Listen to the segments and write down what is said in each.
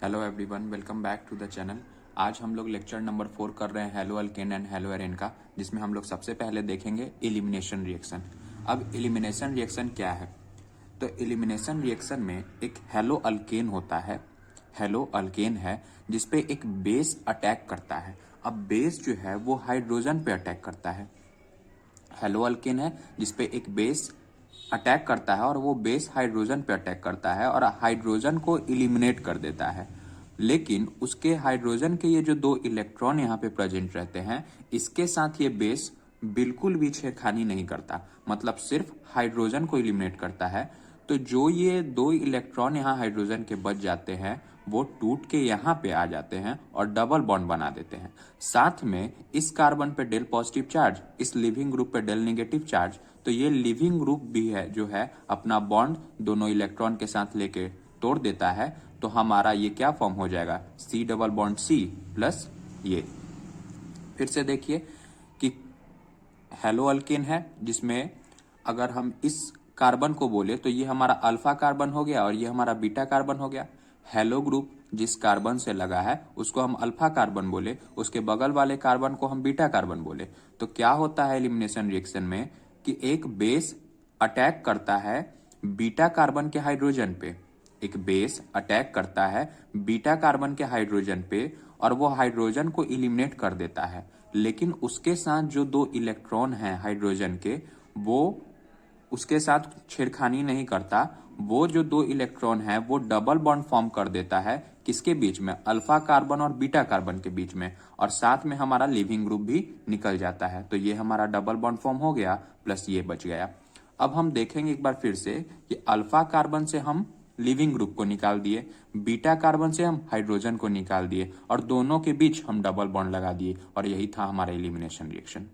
Hello everyone, welcome back to the channel. आज हम लोग लेक्चर नंबर 4 कर रहे हैं haloalkane and haloarene का, जिसमें हम लोग सबसे पहले देखेंगे एलिमिनेशन रिएक्शन। अब एलिमिनेशन रिएक्शन क्या है? तो एलिमिनेशन रिएक्शन में एक हेलो अल्केन होता है, हेलो अल्केन है जिसपे एक बेस अटैक करता है। अब बेस जो है वो हाइड्रोजन पे अटैक करता है। हेलो अल्केन है जिसपे एक बेस अटैक करता है और वो बेस हाइड्रोजन पे अटैक करता है और हाइड्रोजन को इलिमिनेट कर देता है। लेकिन उसके हाइड्रोजन के ये जो दो इलेक्ट्रॉन यहाँ पे प्रेजेंट रहते हैं, इसके साथ ये बेस बिल्कुल भी छेड़खानी नहीं करता, मतलब सिर्फ हाइड्रोजन को इलिमिनेट करता है। तो जो ये दो इलेक्ट्रॉन यहाँ हाइड्रोजन के बच जाते हैं वो टूट के यहाँ पे आ जाते हैं और डबल बॉन्ड बना देते हैं। साथ में इस कार्बन पे डेल पॉजिटिव चार्ज, इस लिविंग ग्रुप पे डेल नेगेटिव चार्ज, तो ये लिविंग ग्रुप भी है जो है अपना बॉन्ड दोनों इलेक्ट्रॉन के साथ लेके तोड़ देता है। तो हमारा ये क्या फॉर्म हो जाएगा, C double bond C plus ये। फिर से देखिए कि हेलो अल्केन है जिसमें अगर हम इस कार्बन को बोले तो ये हमारा अल्फा कार्बन हो गया और ये हमारा बीटा कार्बन हो गया। हेलो ग्रुप जिस कार्बन से लगा है उसको हम अल्फा कार्बन बोले, उसके बगल वाले कार्बन को हम बीटा कार्बन बोले। तो क्या होता है एलिमिनेशन रिएक्शन में कि एक बेस अटैक करता है बीटा कार्बन के हाइड्रोजन पे, एक बेस अटैक करता है बीटा कार्बन के हाइड्रोजन पे और वो हाइड्रोजन को इलिमिनेट कर देता है। लेकिन उसके साथ जो दो इलेक्ट्रॉन हैं हाइड्रोजन के, वो उसके साथ छेड़खानी नहीं करता। वो जो दो इलेक्ट्रॉन है वो डबल बॉन्ड फॉर्म कर देता है, किसके बीच में, अल्फा कार्बन और बीटा कार्बन के बीच में, और साथ में हमारा लिविंग ग्रुप भी निकल जाता है। तो ये हमारा डबल बॉन्ड फॉर्म हो गया प्लस ये बच गया। अब हम देखेंगे एक बार फिर से कि अल्फा कार्बन से हम लिविंग ग्रुप को निकाल दिए, बीटा कार्बन से हम हाइड्रोजन को निकाल दिए और दोनों के बीच हम डबल बॉन्ड लगा दिए, और यही था हमारा एलिमिनेशन रिएक्शन।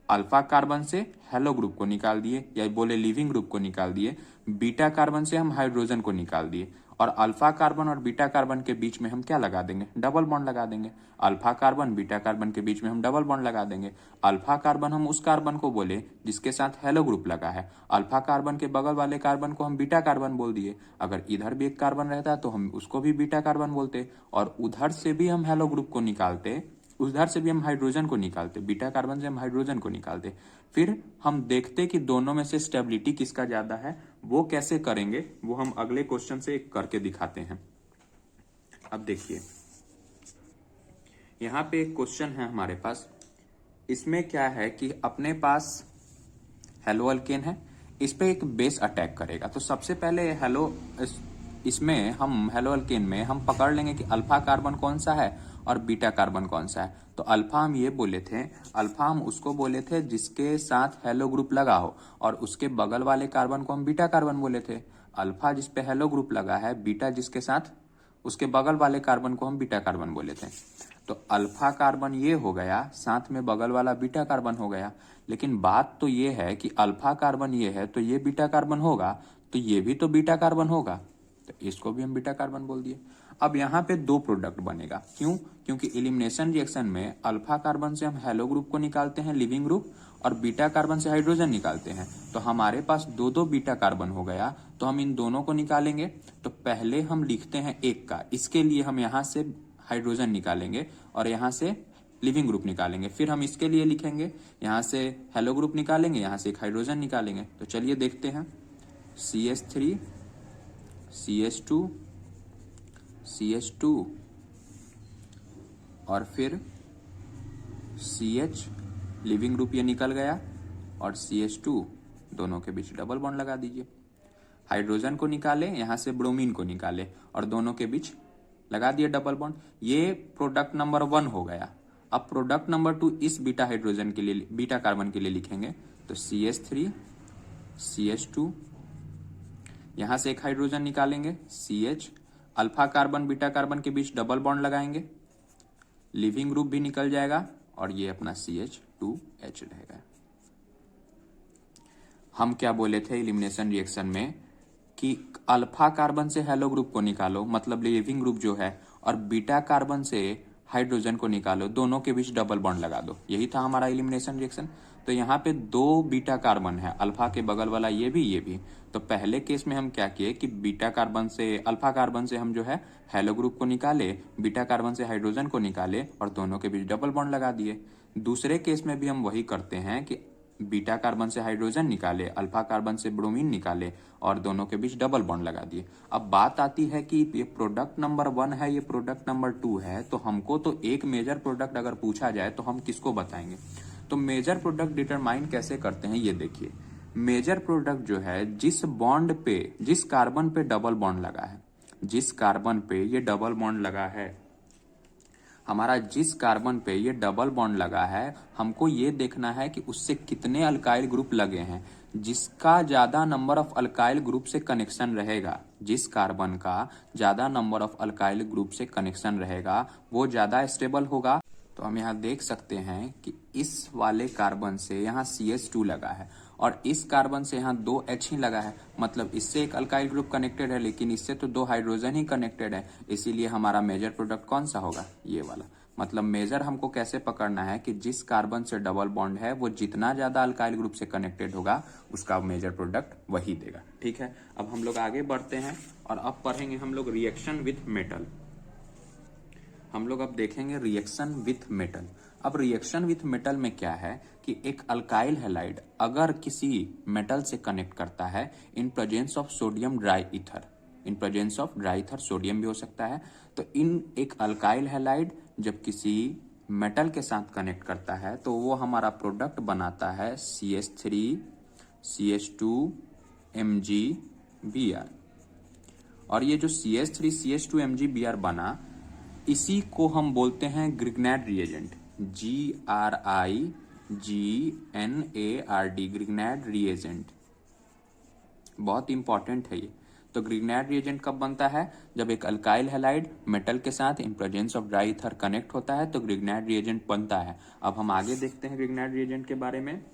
अल्फा कार्बन से हेलो ग्रुप को निकाल दिए या बोले लिविंग ग्रुप को निकाल दिए, बीटा कार्बन से हम हाइड्रोजन को निकाल दिए और अल्फा कार्बन और बीटा कार्बन के बीच में हम क्या लगा देंगे, डबल बॉन्ड लगा देंगे। अल्फा कार्बन बीटा कार्बन के बीच में हम डबल बॉन्ड लगा देंगे। अल्फा कार्बन हम उस कार्बन को बोले जिसके साथ हेलो ग्रुप लगा है, अल्फा कार्बन के बगल वाले कार्बन को हम बीटा कार्बन बोल दिए। अगर इधर भी एक कार्बन रहता तो हम उसको भी बीटा कार्बन बोलते और उधर से भी हम हेलो ग्रुप को निकालते, उधर से भी हम हाइड्रोजन को निकालते, बीटा कार्बन से हम हाइड्रोजन को निकालते। फिर हम देखते कि दोनों में से स्टेबिलिटी किसका ज्यादा है। वो कैसे करेंगे वो हम अगले क्वेश्चन से करके दिखाते हैं। अब देखिए यहां पे एक क्वेश्चन है हमारे पास। इसमें क्या है कि अपने पास हेलो अल्केन है, इस पे एक बेस अटैक करेगा। तो सबसे पहले इसमें हम हेलो अल्केन में हम पकड़ लेंगे कि अल्फा कार्बन कौन सा है और बीटा कार्बन कौन सा है। तो अल्फा हम ये बोले थे, अल्फा हम उसको बोले थे जिसके साथ हेलो ग्रुप लगा हो और उसके बगल वाले कार्बन को हम बीटा कार्बन बोले थे। अल्फा जिस पे हेलो ग्रुप लगा है, बीटा जिसके साथ उसके बगल वाले कार्बन को हम बीटा कार्बन बोले थे। तो अल्फा कार्बन ये हो गया, साथ में बगल वाला बीटा कार्बन हो गया। लेकिन बात तो ये है कि अल्फा कार्बन ये है तो ये बीटा कार्बन होगा, तो ये भी तो बीटा कार्बन होगा, तो इसको भी हम बीटा कार्बन बोल दिए। अब यहाँ पे दो प्रोडक्ट बनेगा, क्यों? क्योंकि एलिमिनेशन रिएक्शन में अल्फा कार्बन से हम हेलो ग्रुप को निकालते हैं लिविंग ग्रुप और बीटा कार्बन से हाइड्रोजन निकालते हैं। तो हमारे पास दो दो बीटा कार्बन हो गया, तो हम इन दोनों को निकालेंगे। तो पहले हम लिखते हैं एक का, इसके लिए हम यहाँ से हाइड्रोजन निकालेंगे और यहाँ से लिविंग ग्रुप निकालेंगे। फिर हम इसके लिए लिखेंगे, यहाँ से हेलो ग्रुप निकालेंगे, यहाँ से एक हाइड्रोजन निकालेंगे। तो चलिए देखते हैं, CH3 CH2 CH2 और फिर CH, लिविंग ग्रुप ये निकल गया, और CH2 दोनों के बीच डबल बॉन्ड लगा दीजिए। हाइड्रोजन को निकाले, यहां से ब्रोमीन को निकाले और दोनों के बीच लगा दिए डबल बॉन्ड। ये प्रोडक्ट नंबर 1 हो गया। अब प्रोडक्ट नंबर 2 इस बीटा हाइड्रोजन के लिए, बीटा कार्बन के लिए लिखेंगे। तो CH3 CH2, यहां से एक हाइड्रोजन निकालेंगे, CH, alpha carbon beta carbon के बीच डबल बॉन्ड लगाएंगे, लिविंग ग्रुप भी निकल जाएगा और ये अपना CH2H रहेगा। हम क्या बोले थे एलिमिनेशन रिएक्शन में कि अल्फा कार्बन से हेलो ग्रुप को निकालो, मतलब लिविंग ग्रुप जो है, और बीटा कार्बन से हाइड्रोजन को निकालो, दोनों के बीच डबल बॉन्ड लगा दो। यही था हमारा एलिमिनेशन रिएक्शन। तो यहाँ पे 2 बीटा कार्बन है, अल्फा के बगल वाला ये भी। तो पहले केस में हम क्या किए कि बीटा कार्बन से अल्फा कार्बन से हम जो है हेलो ग्रुप को निकाले, बीटा कार्बन से हाइड्रोजन को निकाले और दोनों के बीच डबल बॉन्ड लगा दिए। दूसरे केस में भी हम वही करते हैं कि बीटा कार्बन से हाइड्रोजन निकाले, अल्फा कार्बन से ब्रोमीन निकाले और दोनों के बीच डबल बॉन्ड लगा दिए। अब बात आती है कि ये प्रोडक्ट नंबर 1 है, ये प्रोडक्ट नंबर 2 है, तो हमको तो एक मेजर प्रोडक्ट अगर पूछा जाए तो हम किसको बताएंगे? तो मेजर प्रोडक्ट डिटरमाइन कैसे करते हैं ये देखिए। मेजर प्रोडक्ट जो है जिस बॉन्ड पे, जिस कार्बन पे डबल बॉन्ड लगा है, जिस कार्बन पे ये डबल बॉन्ड लगा है, हमारा जिस कार्बन पे ये डबल बॉन्ड लगा है, हमको ये देखना है कि उससे कितने अल्काइल ग्रुप लगे हैं। जिसका ज्यादा नंबर ऑफ अल्काइल ग्रुप से कनेक्शन रहेगा, जिस कार्बन का ज्यादा नंबर ऑफ अल्काइल ग्रुप से कनेक्शन रहेगा, वो ज्यादा स्टेबल होगा। तो हम यहाँ देख सकते हैं कि इस वाले कार्बन से यहाँ CH2 लगा है और इस कार्बन से यहाँ 2H ही लगा है, मतलब इससे एक अल्काइल ग्रुप कनेक्टेड है, लेकिन इससे तो 2 हाइड्रोजन ही कनेक्टेड है। इसीलिए हमारा मेजर प्रोडक्ट कौन सा होगा? ये वाला। मतलब मेजर हमको कैसे पकड़ना है कि जिस कार्बन से डबल बॉन्ड है वो जितना ज्यादा अल्काइल ग्रुप से कनेक्टेड होगा उसका मेजर प्रोडक्ट वही देगा। ठीक है, अब हम लोग आगे बढ़ते हैं और अब पढ़ेंगे हम लोग रिएक्शन विथ मेटल। हम लोग अब देखेंगे रिएक्शन विथ मेटल। अब रिएक्शन विथ मेटल में क्या है कि एक अल्काइल हैलाइड अगर किसी मेटल से कनेक्ट करता है इन presence of sodium dry ether, in presence of dry ether, sodium भी हो सकता है, तो इन एक अल्काइल हैलाइड जब किसी मेटल के साथ कनेक्ट करता है तो वो हमारा प्रोडक्ट बनाता है CH3 CH2 MgBr। और ये जो CH3 CH2 MgBr बना, इसी को हम बोलते हैं Grignard reagent, GRIGNARD, Grignard reagent. बहुत इंपॉर्टेंट है ये। तो ग्रिग्नार्ड रिएजेंट कब बनता है? जब एक अल्काइल हैलाइड मेटल के साथ इन presence of dry ether connect होता है तो ग्रिग्नार्ड रिएजेंट बनता है। अब हम आगे देखते हैं ग्रिग्नार्ड रिएजेंट के बारे में।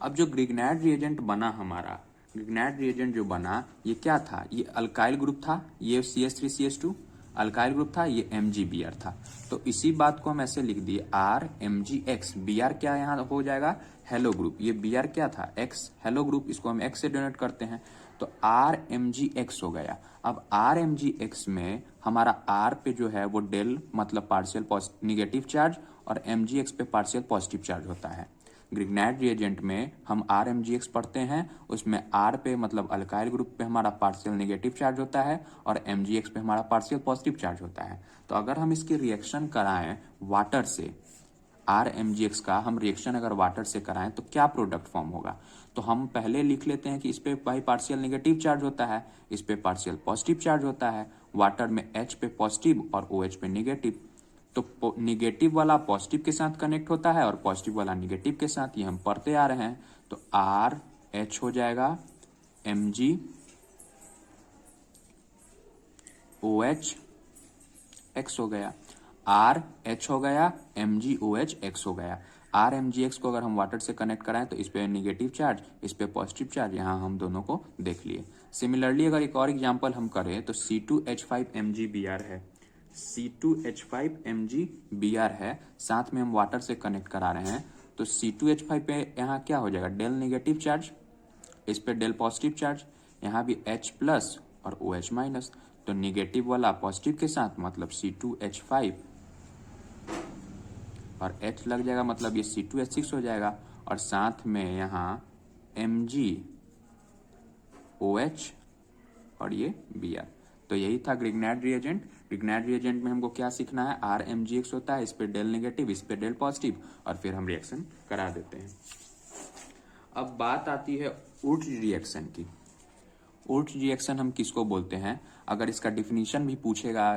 अब जो ग्रिग्नार्ड रिएजेंट बना हमारा, ग्रिग्नार्ड रिएजेंट जो बना ये क्या था? ये अल्काइल ग्रुप था, ये CH3 CH2 अल्काइल ग्रुप था, ये MgBr था। तो इसी बात को हम ऐसे लिख दिए RMgX। Br क्या यहाँ हो जाएगा? Hello group. ये Br क्या था? X, हेलो ग्रुप, इसको हम X से डोनेट करते हैं तो RMgX हो गया। अब RMgX में हमारा R पे जो है वो डेल मतलब पार्शियल निगेटिव चार्ज और MgX पे पार्शियल पॉजिटिव चार्ज होता है। ग्रिग्नार्ड रिएजेंट में हम RMgX पढ़ते हैं, उसमें R पे मतलब अल्काइल ग्रुप पे हमारा पार्शियल नेगेटिव चार्ज होता है और MgX पे हमारा पार्शियल पॉजिटिव चार्ज होता है। तो अगर हम इसकी रिएक्शन कराएं वाटर से, RMgX का हम रिएक्शन अगर वाटर से कराएं तो क्या प्रोडक्ट फॉर्म होगा? तो हम पहले लिख लेते हैं कि इस पे भाई पार्शियल नेगेटिव चार्ज होता है, इस पे पार्शियल पॉजिटिव चार्ज होता है, वाटर में H पे पॉजिटिव और OH पे नेगेटिव। तो निगेटिव वाला पॉजिटिव के साथ कनेक्ट होता है और पॉजिटिव वाला निगेटिव के साथ, ये हम पढ़ते आ रहे हैं। तो RH हो जाएगा MgOH X हो गया, RH हो गया, MgOH X हो गया। RMgX को अगर हम वाटर से कनेक्ट कराएं तो इस पे नेगेटिव चार्ज, इस पे पॉजिटिव चार्ज, यहाँ हम दोनों को देख लिए। सिमिलरली अगर एक और एग्जांपल हम करें तो C2H5MgBr है, C2H5MgBr है, साथ में हम वाटर से कनेक्ट करा रहे हैं तो C2H5 पे यहाँ क्या हो जाएगा? डेल नेगेटिव चार्ज, इस पे डेल पॉजिटिव चार्ज, यहाँ भी H प्लस और OH माइनस। तो निगेटिव वाला पॉजिटिव के साथ मतलब C2H5 और H लग जाएगा मतलब ये C2H6 हो जाएगा और साथ में यहाँ MgOH और ये Br। तो यही था ग्रिग्नार्ड रिएजेंट। ग्रिग्नार्ड रिएजेंट में हमको क्या सीखना है? RMgX होता है, इस पे डेल नेगेटिव, इस पे डेल पॉजिटिव और फिर हम रिएक्शन करा देते हैं। अब बात आती है वुड्स रिएक्शन की। वुड्स रिएक्शन हम किसको बोलते हैं? अगर इसका डिफिनीशन भी पूछेगा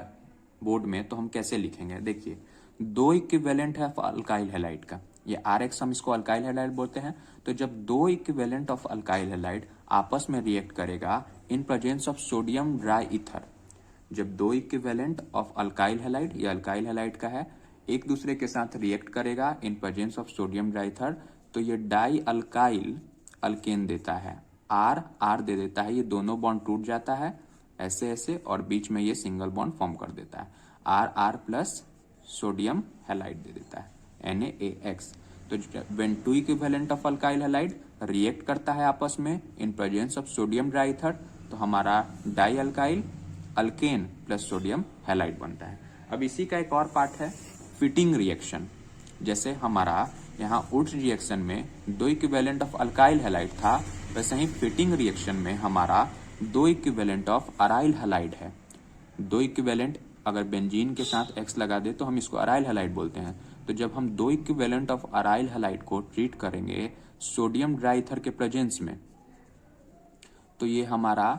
बोर्ड में तो हम कैसे लिखेंगे? देखिए, 2 इक्विवेलेंट है अल्काइल हैलाइड का, ये RX हम इसको अल्काइल हैलाइड बोलते हैं। तो जब 2 इक्विवेलेंट ऑफ अल्काइल हैलाइड आपस में रिएक्ट करेगा इन presence of sodium dry ether, जब 2 इक्विवेलेंट ऑफ अल्काइल हैलाइड, ये अल्काइल हैलाइड का है, एक दूसरे के साथ रिएक्ट करेगा इन presence of sodium dry ether, तो ये डाई अल्काइल अल्केन देता है, R दे देता है, ये दोनों बॉन्ड टूट जाता है ऐसे ऐसे और बीच में ये सिंगल बॉन्ड फॉर्म कर देता है, R प्लस सोडियम हैलाइड दे देता है NaAX। तो when two equivalent of alkyl halide react करता है आपस में in presence of sodium dry ether, तो हमारा dialkyl alkane plus sodium halide बनता है। अब इसी का एक और पार्ट है फिटिंग रिएक्शन। जैसे हमारा यहाँ उड्स रिएक्शन में 2 इक्विवेलेंट ऑफ अल्काइल हैलाइड था, वैसे ही फिटिंग रिएक्शन में हमारा 2 इक्विवेलेंट ऑफ अराइल हैलाइड है। 2 इक्विवेलेंट अगर बेंजीन के साथ X लगा दे तो हम इसको अराइल हैलाइड बोलते हैं। तो जब हम 2 इक्विवेलेंट ऑफ अराइल हैलाइड को ट्रीट करेंगे सोडियम ड्राइथर के प्रेजेंस में, तो ये हमारा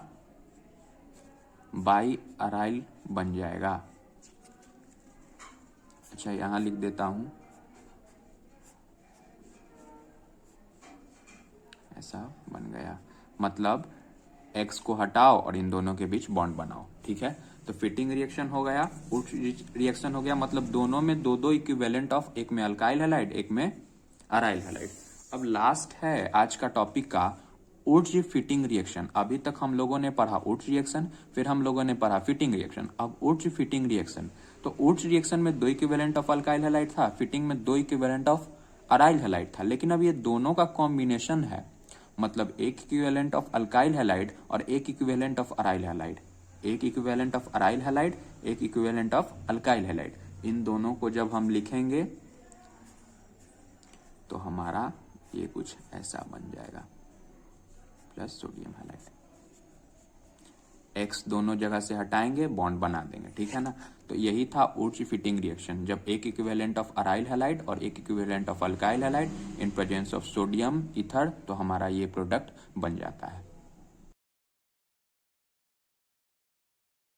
बाई अराइल बन जाएगा। अच्छा, यहां लिख देता हूं, ऐसा बन गया। मतलब X को हटाओ और इन दोनों के बीच बॉन्ड बनाओ। ठीक है, तो फिटिंग रिएक्शन हो गया, उड्स रिएक्शन हो गया, मतलब दोनों में 2-2 इक्विवेलेंट ऑफ, एक में अल्काइल हैलाइड एक में अराइल हैलाइड। अब लास्ट है आज का टॉपिक का उड्स फिटिंग रिएक्शन। अभी तक हम लोगों ने पढ़ा उड्स रिएक्शन, फिर हम लोगों ने पढ़ा फिटिंग रिएक्शन, अब उड्स फिटिंग रिएक्शन। तो उड्स रिएक्शन में 2 इक्विवेलेंट ऑफ अल्काइल हैलाइड था, फिटिंग में 2 इक्विवेलेंट ऑफ अराइल हैलाइड था, लेकिन अब ये दोनों का कॉम्बिनेशन है, मतलब एक इक्विवेलेंट ऑफ अल्काइल हैलाइड और एक इक्विवेलेंट ऑफ अराइल हैलाइड, एक इक्विवेलेंट ऑफ अराइल हैलाइड एक इक्विवेलेंट ऑफ अल्काइल हैलाइड। इन दोनों को जब हम लिखेंगे तो हमारा ये कुछ ऐसा बन जाएगा, प्लस सोडियम हैलाइड। X दोनों जगह से हटाएंगे, बॉन्ड बना देंगे। ठीक है ना, तो यही था उड्स फिटिंग रिएक्शन, जब एक इक्विवेलेंट ऑफ अराइल हैलाइड और एक equivalent of alkyl halide in presence of sodium ether, तो हमारा ये प्रोडक्ट बन जाता है।